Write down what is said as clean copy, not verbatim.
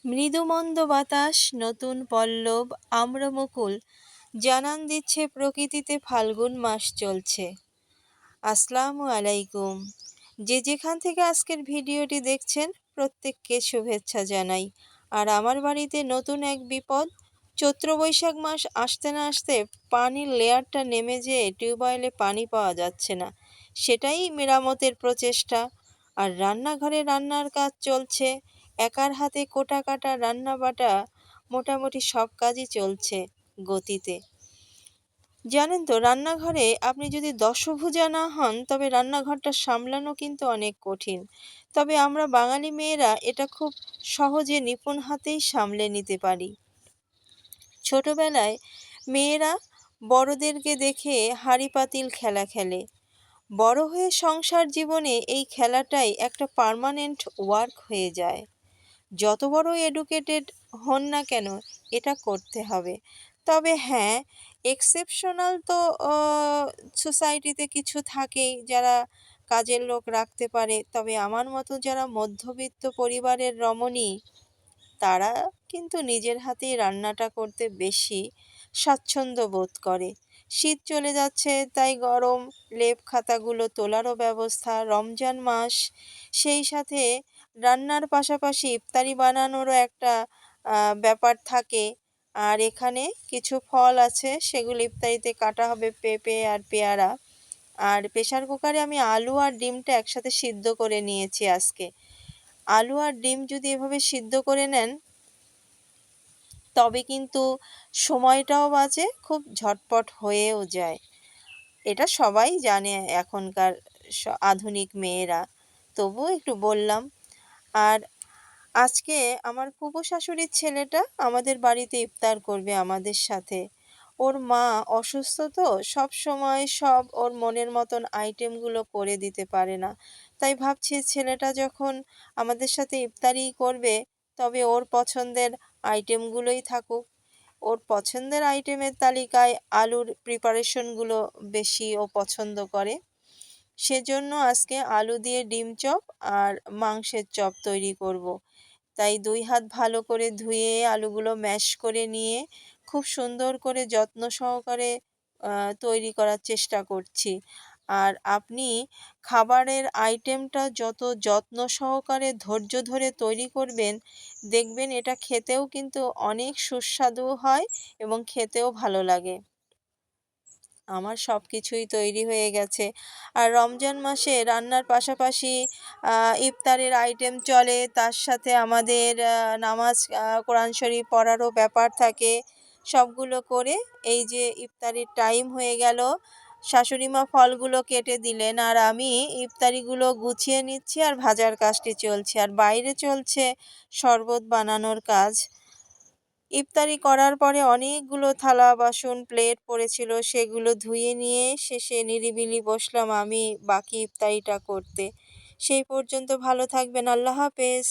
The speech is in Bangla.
মৃদুমন্দ বাতাস, নতুন পল্লব, আম্রমুকুল জানান দিচ্ছে প্রকৃতিতে ফাল্গুন মাস চলছে। আসসালামু আলাইকুম। যে যেখান থেকে আজকের ভিডিওটি দেখছেন প্রত্যেককে শুভেচ্ছা জানাই। আর আমার বাড়িতে নতুন এক বিপদ। চৈত্র বৈশাখ মাস আসতে না আসতে পানির লেয়ারটা নেমে যেয়ে টিউবওয়েলে পানি পাওয়া যাচ্ছে না, সেটাই মেরামতের প্রচেষ্টা। আর রান্নাঘরে রান্নার কাজ চলছে, একার হাতে কোটা কাটা রান্না বাটা মোটামুটি সব কাজই চলছে গতিতে। জানেন তো, রান্নাঘরে আপনি যদি দশভুজা না হন তবে রান্নাঘরটা সামলানো কিন্তু অনেক কঠিন। তবে আমরা বাঙালি মেয়েরা এটা খুব সহজে নিপুণ হাতেই সামলে নিতে পারি। ছোটবেলায় মেয়েরা বড়দেরকে দেখে হাঁড়ি পাতিল খেলা খেলে। বড় হয়ে সংসার জীবনে এই খেলাটাই একটা পার্মানেন্ট ওয়ার্ক হয়ে যায়। যত বড় এডুকেটেড হন না কেন, এটা করতে হবে। তবে হ্যাঁ, এক্সেপশনাল তো সোসাইটিতে কিছু থাকেই যারা কাজের লোক রাখতে পারে। তবে আমার মতো যারা মধ্যবিত্ত পরিবারের রমণী, তারা কিন্তু নিজের হাতেই রান্নাটা করতে বেশি স্বাচ্ছন্দ্য বোধ করে। শীত চলে যাচ্ছে, তাই গরম লেপ খাতাগুলো তোলারও ব্যবস্থা। রমজান মাস, সেই সাথে রান্নার পাশাপাশি ইফতারি বানানোরও একটা ব্যাপার থাকে। আর এখানে কিছু ফল আছে, সেগুলো ইফতারিতে কাটা হবে, পেঁপে আর পেয়ারা। আর প্রেসার কুকারে আমি আলু আর ডিমটা একসাথে সিদ্ধ করে নিয়েছি আজকে। আলু আর ডিম যদি এভাবে সিদ্ধ করে নেন তবে কিন্তু সময়টাও বাঁচে, খুব ঝটপট হয়েও যায়। এটা সবাই জানে এখনকার আধুনিক মেয়েরা, তবুও একটু বললাম। আর আজকে আমার ফুফু শাশুড়ির ছেলেটা আমাদের বাড়িতে ইফতার করবে আমাদের সাথে। ওর মা অসুস্থ, তো সব সময় সব ওর মনের মতন আইটেমগুলো করে দিতে পারে না। তাই ভাবছি ছেলেটা যখন আমাদের সাথে ইফতারি করবে, তবে ওর পছন্দের আইটেমগুলোই থাকুক। ওর পছন্দের আইটেমের তালিকায় আলুর প্রিপারেশনগুলো বেশি ও পছন্দ করে। সেজন্য আজকে আলু দিয়ে ডিম চপ আর মাংসের চপ তৈরি করব। তাই ২ হাত ভালো করে ধুয়ে আলুগুলো ম্যাশ করে নিয়ে খুব সুন্দর করে যত্ন সহকারে তৈরি করার চেষ্টা করছি। আর আপনি খাবারের আইটেমটা যত যত্ন সহকারে ধৈর্য ধরে তৈরি করবেন, দেখবেন এটা খেতেও কিন্তু অনেক সুস্বাদু হয় এবং খেতেও ভালো লাগে। আমার সব কিছুই তৈরি হয়ে গেছে। আর রমজান মাসে রান্নার পাশাপাশি ইফতারের আইটেম চলে, তার সাথে আমাদের নামাজ কোরআন শরীফ পড়ারও ব্যাপার থাকে। সবগুলো করে এই যে ইফতারির টাইম হয়ে গেল, শাশুড়ি মা ফলগুলো কেটে দিলেন আর আমি ইফতারিগুলো গুছিয়ে নিচ্ছি আর ভাজার কাজটি চলছে। আর বাইরে চলছে শরবত বানানোর কাজ। ইফতারি করার পরে অনেকগুলো থালা বাসন প্লেট পড়েছিল, সেগুলো ধুয়ে নিয়ে শেষে নিরিবিলি বসলাম আমি বাকি ইফতারিটা করতে। সেই পর্যন্ত ভালো থাকবেন। আল্লাহ হাফেজ।